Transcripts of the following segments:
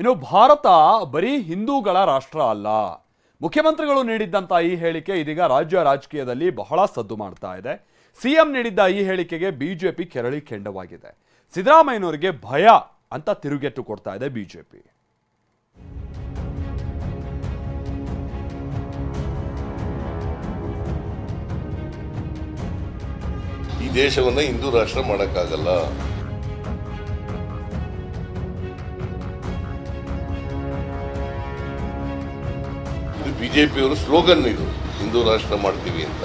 ಇನ್ನು ಭಾರತ ಬರೀ ಹಿಂದೂಗಳ ರಾಷ್ಟ್ರ ಅಲ್ಲ. ಮುಖ್ಯಮಂತ್ರಿಗಳು ನೀಡಿದ್ದಂತ ಈ ಹೇಳಿಕೆ ಇದೀಗ ರಾಜ್ಯ ರಾಜಕೀಯದಲ್ಲಿ ಬಹಳ ಸದ್ದು ಮಾಡ್ತಾ ಇದೆ. ಸಿಎಂ ನೀಡಿದ್ದ ಈ ಹೇಳಿಕೆಗೆ ಬಿಜೆಪಿ ಕೆರಳಿ ಕೆಂಡವಾಗಿದೆ. ಸಿದ್ದರಾಮಯ್ಯನವರಿಗೆ ಭಯ ಅಂತ ತಿರುಗೇಟು ಕೊಡ್ತಾ ಇದೆ ಬಿಜೆಪಿ. ಈ ದೇಶವನ್ನ ಹಿಂದೂ ರಾಷ್ಟ್ರ ಮಾಡಕ್ಕಾಗಲ್ಲ. ಇದು ಬಿಜೆಪಿಯವರ ಸ್ಲೋಗನ್, ಇದು ಹಿಂದೂ ರಾಷ್ಟ್ರ ಮಾಡ್ತೀವಿ ಅಂತ.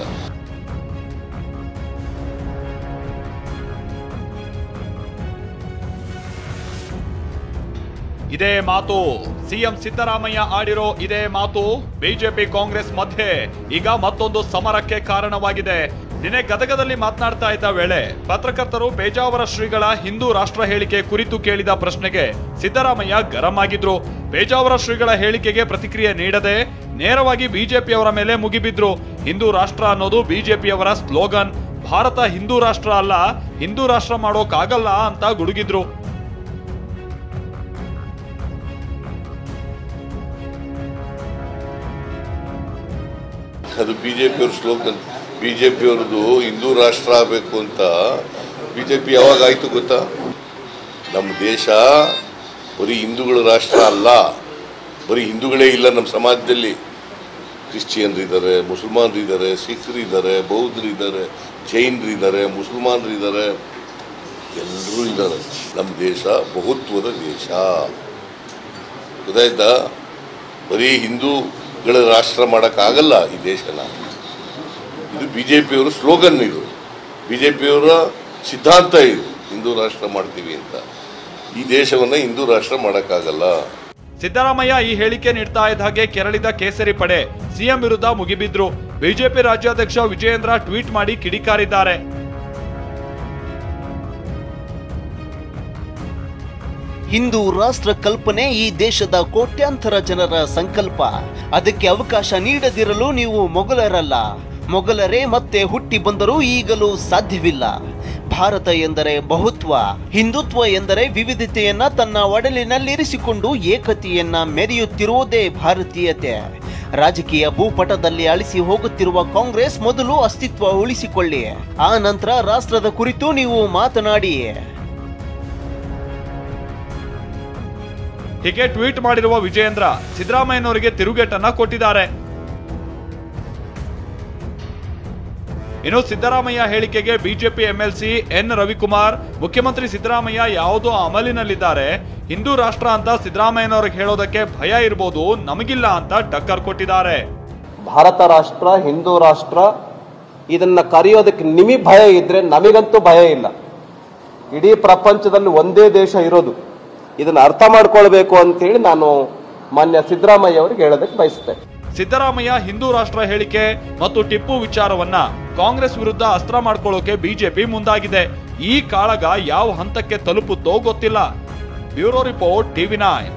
ಇದೇ ಮಾತು ಸಿಎಂ ಸಿದ್ದರಾಮಯ್ಯ ಆಡಿರೋ ಇದೇ ಮಾತು ಬಿಜೆಪಿ ಕಾಂಗ್ರೆಸ್ ಮಧ್ಯೆ ಈಗ ಮತ್ತೊಂದು ಸಮರಕ್ಕೆ ಕಾರಣವಾಗಿದೆ. ನಿನ್ನೆ ಗದಗದಲ್ಲಿ ಮಾತನಾಡ್ತಾ ಇದ್ದ ವೇಳೆ ಪತ್ರಕರ್ತರು ಪೇಜಾವರ ಶ್ರೀಗಳ ಹಿಂದೂ ರಾಷ್ಟ್ರ ಹೇಳಿಕೆ ಕುರಿತು ಕೇಳಿದ ಪ್ರಶ್ನೆಗೆ ಸಿದ್ದರಾಮಯ್ಯ ಗರಂ ಆಗಿದ್ರು. ಪೇಜಾವರ ಶ್ರೀಗಳ ಹೇಳಿಕೆಗೆ ಪ್ರತಿಕ್ರಿಯೆ ನೀಡದೆ ನೇರವಾಗಿ ಬಿಜೆಪಿಯವರ ಮೇಲೆ ಮುಗಿಬಿದ್ರು. ಹಿಂದೂ ರಾಷ್ಟ್ರ ಅನ್ನೋದು ಬಿಜೆಪಿಯವರ ಸ್ಲೋಗನ್. ಭಾರತ ಹಿಂದೂ ರಾಷ್ಟ್ರ ಅಲ್ಲ, ಹಿಂದೂ ರಾಷ್ಟ್ರ ಮಾಡೋಕ್ಕಾಗಲ್ಲ ಅಂತ ಗುಡುಗಿದ್ರು. ಅದು ಬಿಜೆಪಿಯವ್ರ ಸ್ಲೋಗನ್. ಬಿಜೆಪಿಯವ್ರದ್ದು ಹಿಂದೂ ರಾಷ್ಟ್ರ ಆಗಬೇಕು ಅಂತ ಬಿಜೆಪಿ ಯಾವಾಗ ಆಯ್ತು ಗೊತ್ತಾ? ನಮ್ಮ ದೇಶ ಬರೀ ಹಿಂದೂಗಳ ರಾಷ್ಟ್ರ ಅಲ್ಲ, ಬರೀ ಹಿಂದೂಗಳೇ ಇಲ್ಲ ನಮ್ಮ ಸಮಾಜದಲ್ಲಿ. ಕ್ರಿಶ್ಚಿಯನ್ರಿದ್ದಾರೆ, ಮುಸಲ್ಮಾನರಿದ್ದಾರೆ, ಸಿಖ್ರಿದ್ದಾರೆ, ಬೌದ್ಧರಿದ್ದಾರೆ, ಜೈನರಿದ್ದಾರೆ, ಮುಸಲ್ಮಾನರಿದ್ದಾರೆ, ಎಲ್ಲರೂ ಇದ್ದಾರೆ. ನಮ್ಮ ದೇಶ ಬಹುತ್ವದ ದೇಶ, ಗೊತ್ತಾಯ್ತಾ? ಬರೀ ಹಿಂದೂಗಳ ರಾಷ್ಟ್ರ ಮಾಡೋಕ್ಕಾಗಲ್ಲ ಈ ದೇಶನ. ಇದು ಬಿಜೆಪಿಯವರ ಸ್ಲೋಗನ್, ಇದು ಬಿಜೆಪಿಯವರ ಸಿದ್ಧಾಂತ, ಇದು ಹಿಂದೂ ರಾಷ್ಟ್ರ ಮಾಡ್ತೀವಿ ಅಂತ. ಈ ದೇಶವನ್ನ ಹಿಂದೂ ರಾಷ್ಟ್ರ ಮಾಡೋಕ್ಕಾಗಲ್ಲ. ಸಿದ್ದರಾಮಯ್ಯ ಈ ಹೇಳಿಕೆ ನೀಡ್ತಾ ಇದ್ದ ಹಾಗೆ ಕೆರಳಿದ ಕೇಸರಿ ಪಡೆ ಸಿಎಂ ವಿರುದ್ಧ ಮುಗಿಬಿದ್ರು. ಬಿಜೆಪಿ ರಾಜ್ಯಾಧ್ಯಕ್ಷ ವಿಜಯೇಂದ್ರ ಟ್ವೀಟ್ ಮಾಡಿ ಕಿಡಿಕಾರಿದ್ದಾರೆ. ಹಿಂದೂ ರಾಷ್ಟ್ರ ಕಲ್ಪನೆ ಈ ದೇಶದ ಕೋಟ್ಯಾಂತರ ಜನರ ಸಂಕಲ್ಪ. ಅದಕ್ಕೆ ಅವಕಾಶ ನೀಡದಿರಲು ನೀವು ಮೊಘಲರಲ್ಲ. ಮೊಘಲರೇ ಮತ್ತೆ ಹುಟ್ಟಿ ಬಂದರೂ ಈಗಲೂ ಸಾಧ್ಯವಿಲ್ಲ. ಭಾರತ ಎಂದರೆ ಬಹುತ್ವ, ಹಿಂದುತ್ವ ಎಂದರೆ ವಿವಿಧತೆಯನ್ನ ತನ್ನ ಒಡಲಿನಲ್ಲಿರಿಸಿಕೊಂಡು ಏಕತೆಯನ್ನ ಮೆರೆಯುತ್ತಿರುವುದೇ ಭಾರತೀಯತೆ. ರಾಜಕೀಯ ಭೂಪಟದಲ್ಲಿ ಅಳಿಸಿ ಹೋಗುತ್ತಿರುವ ಕಾಂಗ್ರೆಸ್ ಮೊದಲು ಅಸ್ತಿತ್ವ ಉಳಿಸಿಕೊಳ್ಳಿ, ಆ ನಂತರ ರಾಷ್ಟ್ರದ ಕುರಿತು ನೀವು ಮಾತನಾಡಿ. ಹೀಗೆ ಟ್ವೀಟ್ ಮಾಡಿರುವ ವಿಜಯೇಂದ್ರ ಸಿದ್ದರಾಮಯ್ಯನವರಿಗೆ ತಿರುಗೇಟನ್ನ ಕೊಟ್ಟಿದ್ದಾರೆ. ಇನ್ನು ಸಿದ್ದರಾಮಯ್ಯ ಹೇಳಿಕೆಗೆ ಬಿಜೆಪಿ ಎಂಎಲ್ಸಿ ಎನ್ ರವಿಕುಮಾರ್, ಮುಖ್ಯಮಂತ್ರಿ ಸಿದ್ದರಾಮಯ್ಯ ಯಾವುದೋ ಅಮಲಿನಲ್ಲಿದ್ದಾರೆ, ಹಿಂದೂ ರಾಷ್ಟ್ರ ಅಂತ ಸಿದ್ದರಾಮಯ್ಯನವರಿಗೆ ಹೇಳೋದಕ್ಕೆ ಭಯ ಇರಬಹುದು, ನಮಗಿಲ್ಲ ಅಂತ ಟಕ್ಕರ್ ಕೊಟ್ಟಿದ್ದಾರೆ. ಭಾರತ ರಾಷ್ಟ್ರ, ಹಿಂದೂ ರಾಷ್ಟ್ರ ಇದನ್ನ ಕರೆಯೋದಕ್ಕೆ ನಿಮಗೆ ಭಯ ಇದ್ರೆ ನಮಗಂತೂ ಭಯ ಇಲ್ಲ. ಇಡೀ ಪ್ರಪಂಚದಲ್ಲಿ ಒಂದೇ ದೇಶ ಇರೋದು, ಇದನ್ನ ಅರ್ಥ ಮಾಡ್ಕೊಳ್ಬೇಕು ಅಂತ ಹೇಳಿ ನಾನು ಮಾನ್ಯ ಸಿದ್ದರಾಮಯ್ಯ ಅವರಿಗೆ ಹೇಳೋದಕ್ಕೆ ಬಯಸುತ್ತೇನೆ. ಸಿದ್ದರಾಮಯ್ಯ ಹಿಂದೂ ರಾಷ್ಟ್ರ ಹೇಳಿಕೆ ಮತ್ತು ಟಿಪ್ಪು ವಿಚಾರವನ್ನ ಕಾಂಗ್ರೆಸ್ ವಿರುದ್ಧ ಅಸ್ತ್ರ ಮಾಡ್ಕೊಳ್ಳೋಕೆ ಬಿಜೆಪಿ ಮುಂದಾಗಿದೆ. ಈ ಕಾಳಗ ಯಾವ ಹಂತಕ್ಕೆ ತಲುಪುತ್ತೋ ಗೊತ್ತಿಲ್ಲ. Bureau report, TV9.